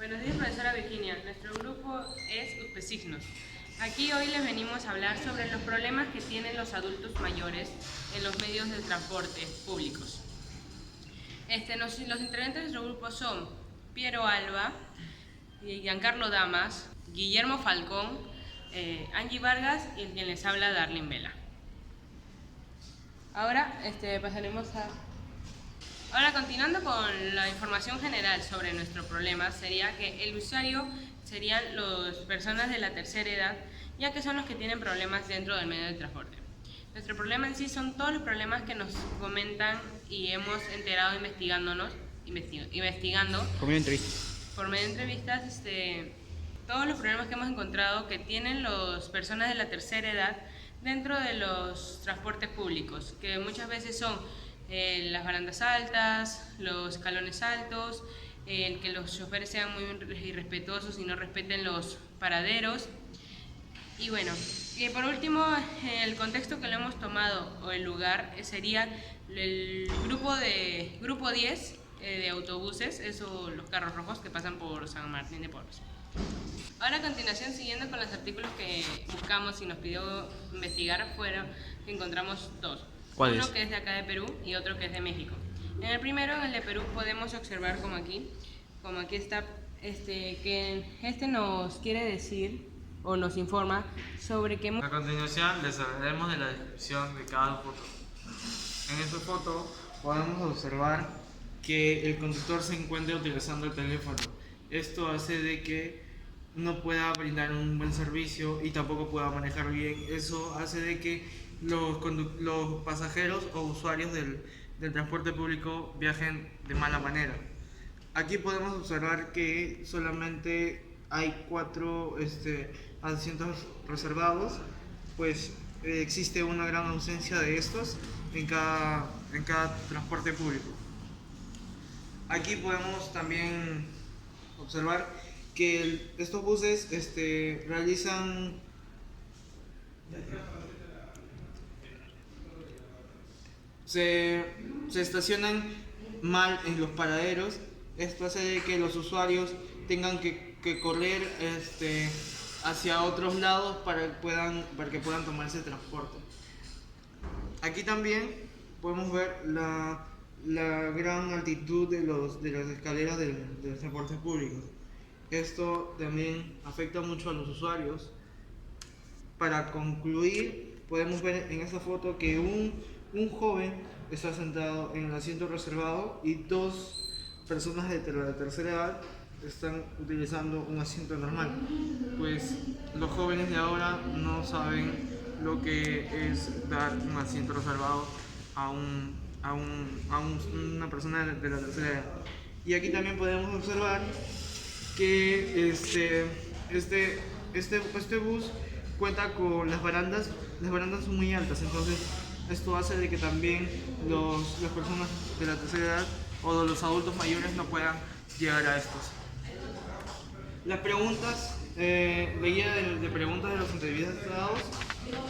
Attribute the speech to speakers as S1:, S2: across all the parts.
S1: Buenos días, profesora Virginia. Nuestro grupo es UTPESIGNOS. Aquí hoy les venimos a hablar sobre los problemas que tienen los adultos mayores en los medios de transporte públicos. Los integrantes de nuestro grupo son Piero Alba, Giancarlo Damas, Guillermo Falcón, Angie Vargas y quien les habla, Darlene Vela. Ahora pasaremos a... Ahora, continuando con la información general sobre nuestro problema, sería que el usuario serían las personas de la tercera edad, ya que son los que tienen problemas dentro del medio de transporte. Nuestro problema en sí son todos los problemas que nos comentan y hemos enterado investigando
S2: Por medio de entrevistas.
S1: Por medio de entrevistas, todos los problemas que hemos encontrado que tienen las personas de la tercera edad dentro de los transportes públicos, que muchas veces son las barandas altas, los escalones altos, que los choferes sean muy irrespetuosos y no respeten los paraderos. Y bueno, por último, el contexto que lo hemos tomado o el lugar sería el grupo 10 de autobuses, los carros rojos que pasan por San Martín de Porres. Ahora, a continuación, siguiendo con los artículos que buscamos y nos pidió investigar, encontramos dos.
S2: ¿Cuáles?
S1: Uno que es de acá de Perú y otro que es de México. En el primero, en el de Perú, podemos observar como aquí está, que nos quiere decir o nos informa sobre que...
S3: A continuación les hablaremos de la descripción de cada foto. En esta foto podemos observar que el conductor se encuentra utilizando el teléfono. Esto hace de que no pueda brindar un buen servicio y tampoco pueda manejar bien. Eso hace de que los pasajeros o usuarios del transporte público viajen de mala manera. Aquí podemos observar que solamente hay 4 asientos reservados, pues existe una gran ausencia de estos en cada transporte público. Aquí podemos también observar que estos buses realizan se estacionan mal en los paraderos. Esto hace de que los usuarios tengan que correr hacia otros lados para que puedan tomar ese transporte. Aquí también podemos ver la gran altitud de las escaleras de los transportes públicos. Esto también afecta mucho a los usuarios. Para concluir, podemos ver en esta foto que un joven está sentado en el asiento reservado y 2 personas de la tercera edad están utilizando un asiento normal. Pues los jóvenes de ahora no saben lo que es dar un asiento reservado a una persona de la tercera edad. Y aquí también podemos observar que este bus cuenta con las barandas son muy altas, entonces esto hace de que también las personas de la tercera edad o los adultos mayores no puedan llegar a estos. Las preguntas, la guía de preguntas de los entrevistados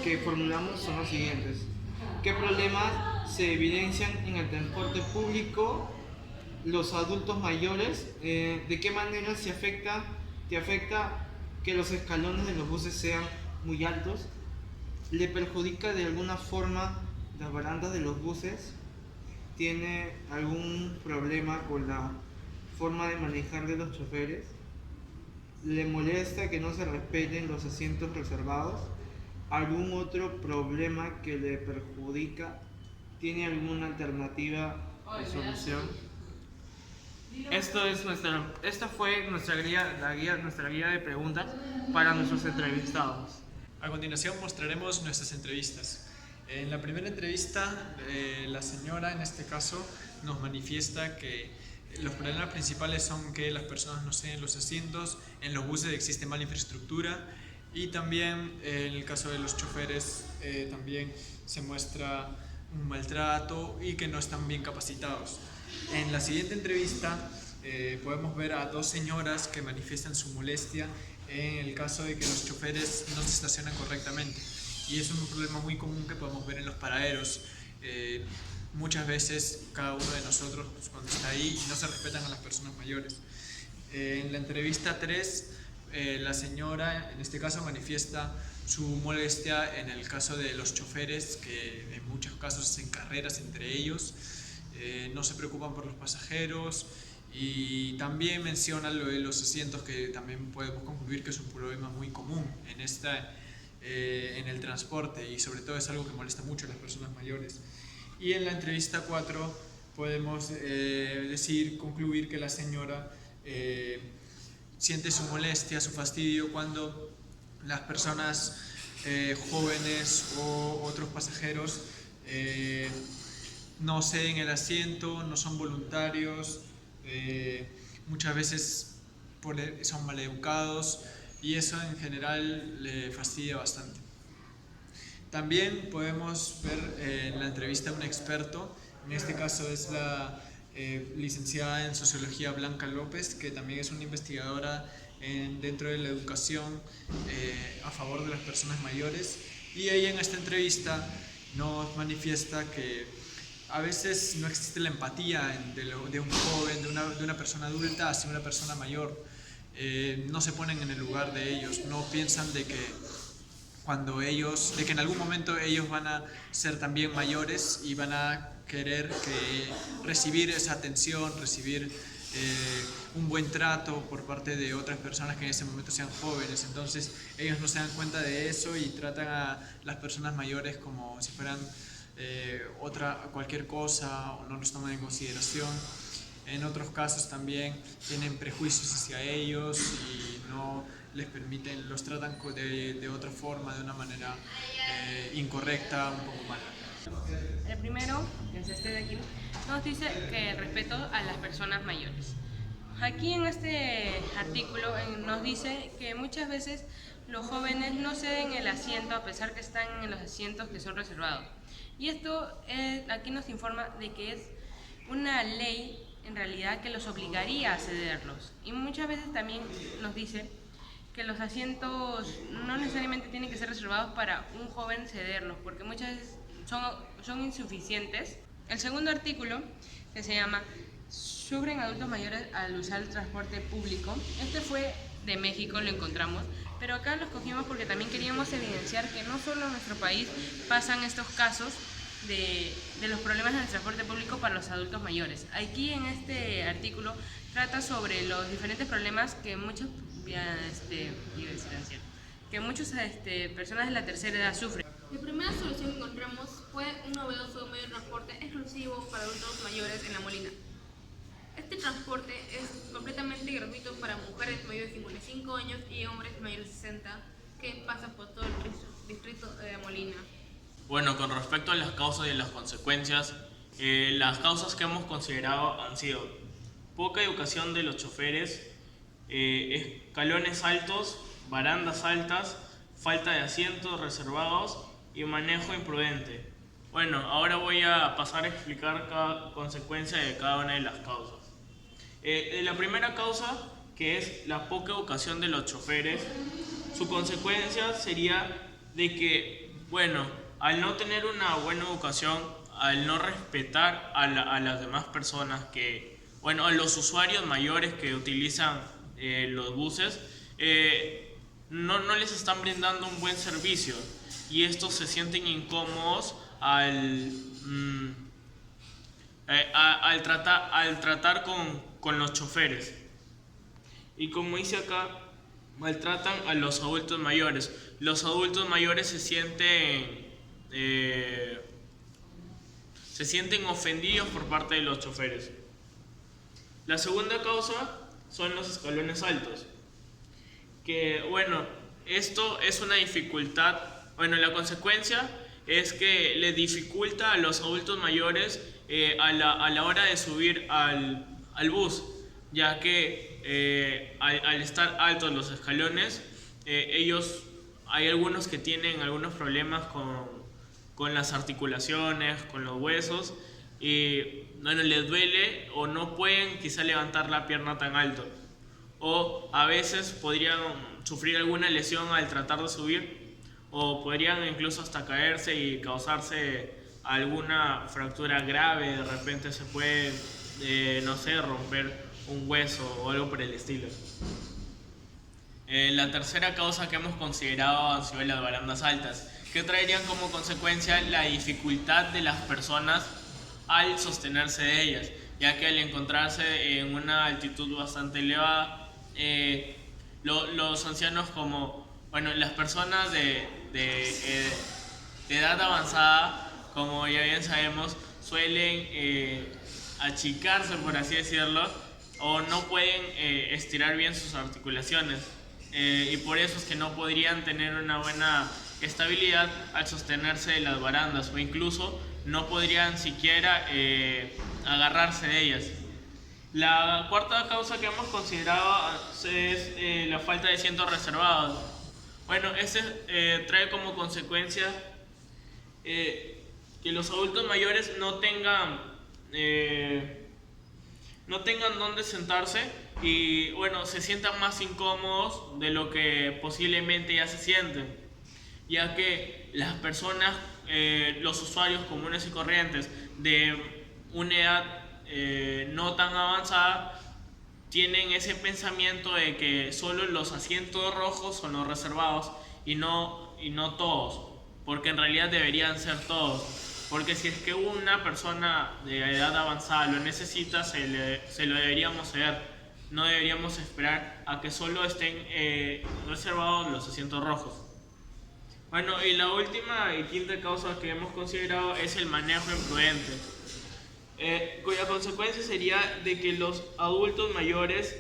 S3: que formulamos son las siguientes. ¿Qué problemas se evidencian en el transporte público? Los adultos mayores, ¿de qué manera te afecta que los escalones de los buses sean muy altos? ¿Le perjudica de alguna forma las barandas de los buses? ¿Tiene algún problema con la forma de manejar de los choferes? ¿Le molesta que no se respeten los asientos reservados? ¿Algún otro problema que le perjudica? ¿Tiene alguna alternativa de solución? Esta fue nuestra guía de preguntas para nuestros entrevistados.
S4: A continuación mostraremos nuestras entrevistas. En la primera entrevista, la señora en este caso nos manifiesta que los problemas principales son que las personas no ceden los asientos, en los buses existe mala infraestructura y también en el caso de los choferes también se muestra un maltrato y que no están bien capacitados. En la siguiente entrevista podemos ver a 2 señoras que manifiestan su molestia en el caso de que los choferes no se estacionan correctamente, y eso es un problema muy común que podemos ver en los paraderos. Muchas veces cada uno de nosotros cuando está ahí no se respetan a las personas mayores. En la entrevista 3, la señora en este caso manifiesta su molestia en el caso de los choferes, que en muchos casos hacen carreras entre ellos, no se preocupan por los pasajeros, y también menciona lo de los asientos, que también podemos concluir que es un problema muy común en el transporte, y sobre todo es algo que molesta mucho a las personas mayores. Y en la entrevista 4 podemos concluir que la señora siente su molestia, su fastidio cuando las personas jóvenes o otros pasajeros no ceden el asiento, no son voluntarios, muchas veces son maleducados, y eso en general le fastidia bastante. También podemos ver en la entrevista a un experto, en este caso es la licenciada en Sociología Blanca López, que también es una investigadora dentro de la educación a favor de las personas mayores, y ella en esta entrevista nos manifiesta que a veces no existe la empatía de un joven, de una persona adulta hacia una persona mayor. No se ponen en el lugar de ellos, no piensan de que en algún momento ellos van a ser también mayores y van a querer recibir esa atención, recibir un buen trato por parte de otras personas que en ese momento sean jóvenes. Entonces ellos no se dan cuenta de eso y tratan a las personas mayores como si fueran cualquier cosa, o no los toman en consideración. En otros casos también tienen prejuicios hacia ellos y no les permiten, los tratan de otra forma, de una manera incorrecta, un poco mala.
S1: El primero, que es este de aquí, nos dice que respeto a las personas mayores. Aquí en este artículo nos dice que muchas veces los jóvenes no ceden el asiento a pesar que están en los asientos que son reservados. Y esto aquí nos informa de que es una ley en realidad que los obligaría a cederlos. Y muchas veces también nos dice que los asientos no necesariamente tienen que ser reservados para un joven cederlos, porque muchas veces son insuficientes. El segundo artículo, que se llama ¿Sufren adultos mayores al usar el transporte público? Este fue de México, lo encontramos, pero acá lo escogimos porque también queríamos evidenciar que no solo en nuestro país pasan estos casos de los problemas en el transporte público para los adultos mayores. Aquí en este artículo trata sobre los diferentes problemas que muchas personas de la tercera edad sufren.
S2: La primera solución que encontramos fue un novedoso medio de transporte exclusivo para adultos mayores en La Molina. Este transporte es completamente gratuito para mujeres mayores de 55 años y hombres mayores de 60 que pasan por todo el distrito de La Molina.
S5: Bueno, con respecto a las causas y las consecuencias, las causas que hemos considerado han sido poca educación de los choferes, escalones altos, barandas altas, falta de asientos reservados y manejo imprudente. Bueno, ahora voy a pasar a explicar cada consecuencia de cada una de las causas. La primera causa, que es la poca educación de los choferes, su consecuencia sería de que, bueno, al no tener una buena educación, al no respetar a las demás personas a los usuarios mayores que utilizan los buses, no les están brindando un buen servicio, y estos se sienten incómodos al tratar con los choferes. Y como dice acá, maltratan a los adultos mayores. Los adultos mayores se sienten ofendidos por parte de los choferes. La segunda causa son los escalones altos, que bueno, esto es una dificultad. Bueno, la consecuencia es que le dificulta a los adultos mayores a la hora de subir al bus, ya que al estar altos los escalones, hay algunos que tienen algunos problemas con las articulaciones, con los huesos, y bueno, les duele o no pueden quizá levantar la pierna tan alto, o a veces podrían sufrir alguna lesión al tratar de subir, o podrían incluso hasta caerse y causarse alguna fractura grave. De repente se puede, romper un hueso o algo por el estilo. La tercera causa que hemos considerado han sido las barandas altas, que traerían como consecuencia la dificultad de las personas al sostenerse de ellas, ya que al encontrarse en una altitud bastante elevada, los ancianos las personas de edad avanzada, como ya bien sabemos, suelen achicarse, por así decirlo, o no pueden estirar bien sus articulaciones, y por eso es que no podrían tener una buena estabilidad al sostenerse de las barandas, o incluso no podrían siquiera agarrarse de ellas. La cuarta causa que hemos considerado es la falta de asientos reservados. Bueno, este trae como consecuencia que los adultos mayores no tengan dónde sentarse y se sientan más incómodos de lo que posiblemente ya se sienten, ya que las personas, los usuarios comunes y corrientes de una edad no tan avanzada, tienen ese pensamiento de que solo los asientos rojos son los reservados y no todos, porque en realidad deberían ser todos, porque si es que una persona de edad avanzada lo necesita, se lo deberíamos ceder. No deberíamos esperar a que solo estén reservados los asientos rojos. Bueno, y la última y quinta causa que hemos considerado es el manejo imprudente, cuya consecuencia sería de que los adultos mayores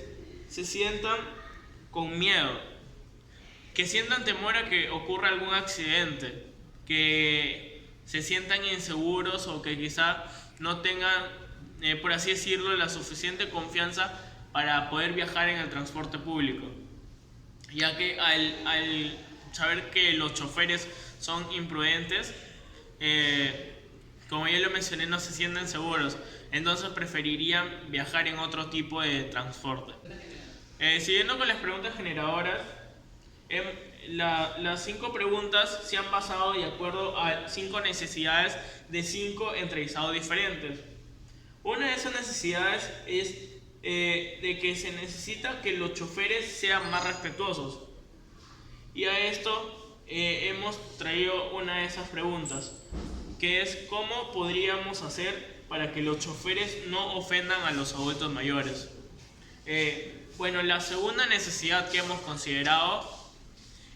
S5: se sientan con miedo, que sientan temor a que ocurra algún accidente, que se sientan inseguros o que quizá no tengan, por así decirlo, la suficiente confianza para poder viajar en el transporte público, ya que al saber que los choferes son imprudentes, como ya lo mencioné, no se sienten seguros, entonces preferirían viajar en otro tipo de transporte. Siguiendo con las preguntas generadoras, las 5 preguntas se han basado de acuerdo a 5 necesidades de 5 entrevistados diferentes. Una de esas necesidades es de que se necesita que los choferes sean más respetuosos. Y a esto hemos traído una de esas preguntas, que es ¿cómo podríamos hacer para que los choferes no ofendan a los adultos mayores? La segunda necesidad que hemos considerado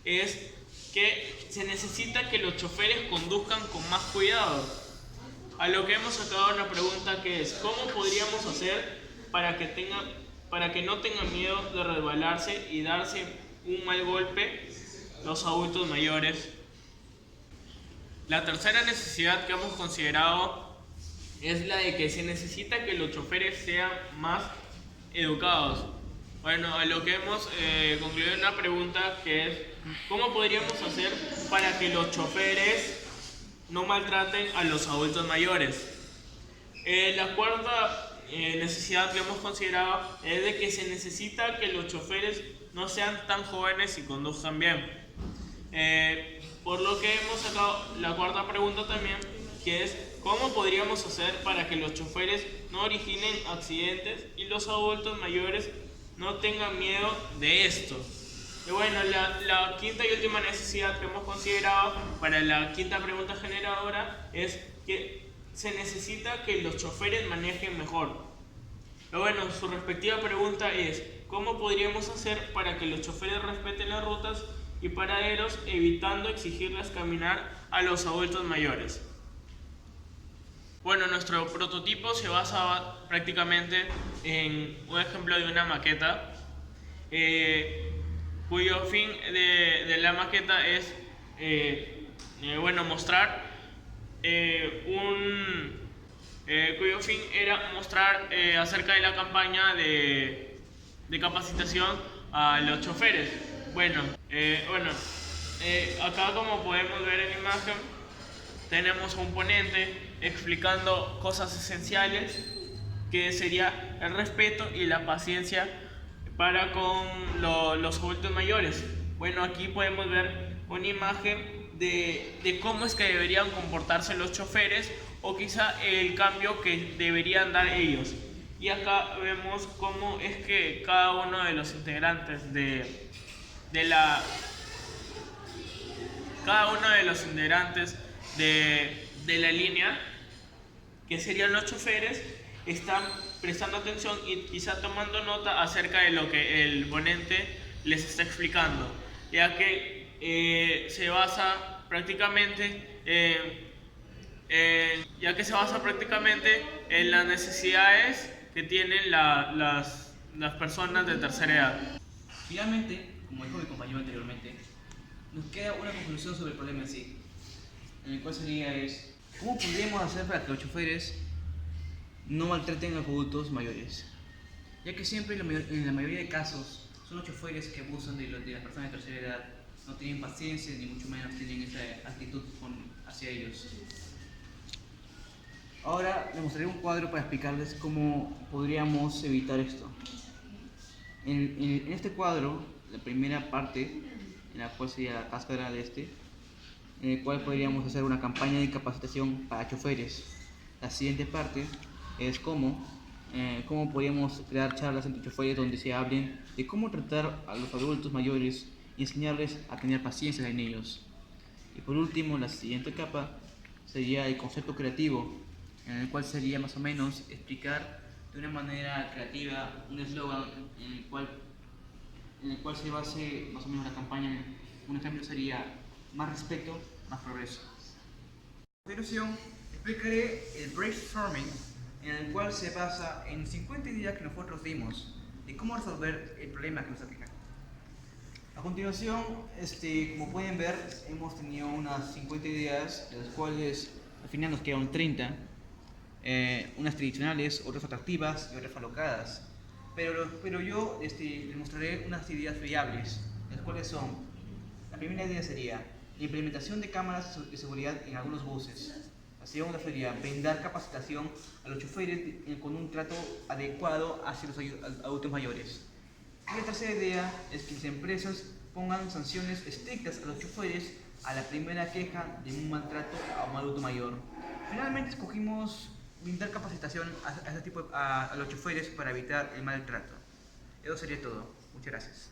S5: es que se necesita que los choferes conduzcan con más cuidado. A lo que hemos sacado una pregunta que es ¿cómo podríamos hacer para que no tengan miedo de resbalarse y darse un mal golpe los adultos mayores? La tercera necesidad que hemos considerado es la de que se necesita que los choferes sean más educados. A lo que hemos concluido en una pregunta que es ¿cómo podríamos hacer para que los choferes no maltraten a los adultos mayores? La cuarta necesidad que hemos considerado es de que se necesita que los choferes no sean tan jóvenes y conduzcan bien. Por lo que hemos sacado la cuarta pregunta también, que es ¿cómo podríamos hacer para que los choferes no originen accidentes y los adultos mayores no tengan miedo de esto? Y la quinta y última necesidad que hemos considerado para la quinta pregunta generadora es que se necesita que los choferes manejen mejor. Y su respectiva pregunta es ¿cómo podríamos hacer para que los choferes respeten las rutas y paraderos, evitando exigirles caminar a los adultos mayores? Nuestro prototipo se basa prácticamente en un ejemplo de una maqueta, cuyo fin de la maqueta es mostrar cuyo fin era mostrar acerca de la campaña de capacitación a los choferes. Acá, como podemos ver en la imagen, tenemos un ponente explicando cosas esenciales, que sería el respeto y la paciencia para con los adultos mayores. Aquí podemos ver una imagen de cómo es que deberían comportarse los choferes, o quizá el cambio que deberían dar ellos. Y acá vemos cómo es que cada uno de los integrantes cada uno de los integrantes de la línea, que serían los choferes, están prestando atención y quizá tomando nota acerca de lo que el ponente les está explicando, ya que se basa prácticamente en las necesidades que tienen las personas de tercera edad.
S6: Finalmente, como dijo mi compañero anteriormente, nos queda una conclusión sobre el problema en sí, en el cual sería ¿cómo podríamos hacer para que los choferes no maltraten a los adultos mayores? Ya que siempre, en la mayoría de casos, son los choferes que abusan de las personas de tercera edad, no tienen paciencia ni mucho menos tienen esa actitud hacia ellos. Ahora les mostraré un cuadro para explicarles cómo podríamos evitar esto. En este cuadro, la primera parte, en la cual sería la cáscara en el cual podríamos hacer una campaña de capacitación para choferes. La siguiente parte es cómo podríamos crear charlas entre choferes donde se hablen de cómo tratar a los adultos mayores y enseñarles a tener paciencia en ellos. Y por último, la siguiente capa sería el concepto creativo, en el cual sería más o menos explicar de una manera creativa un eslogan en el cual se base más o menos la campaña. Un ejemplo sería más respeto, más progreso. A continuación explicaré el brainstorming, en el cual se basa en 50 ideas que nosotros dimos de cómo resolver el problema que nos aqueja. A continuación, como pueden ver, hemos tenido unas 50 ideas, de las cuales al final nos quedan 30. Unas tradicionales, otras atractivas y otras alocadas. Pero yo les mostraré unas ideas viables, las cuales son: la primera idea sería la implementación de cámaras de seguridad en algunos buses. La segunda sería brindar capacitación a los choferes con un trato adecuado hacia los adultos mayores. Y la tercera idea es que las empresas pongan sanciones estrictas a los choferes a la primera queja de un maltrato a un adulto mayor. Finalmente escogimos brindar capacitación a los choferes para evitar el maltrato. Eso sería todo. Muchas gracias.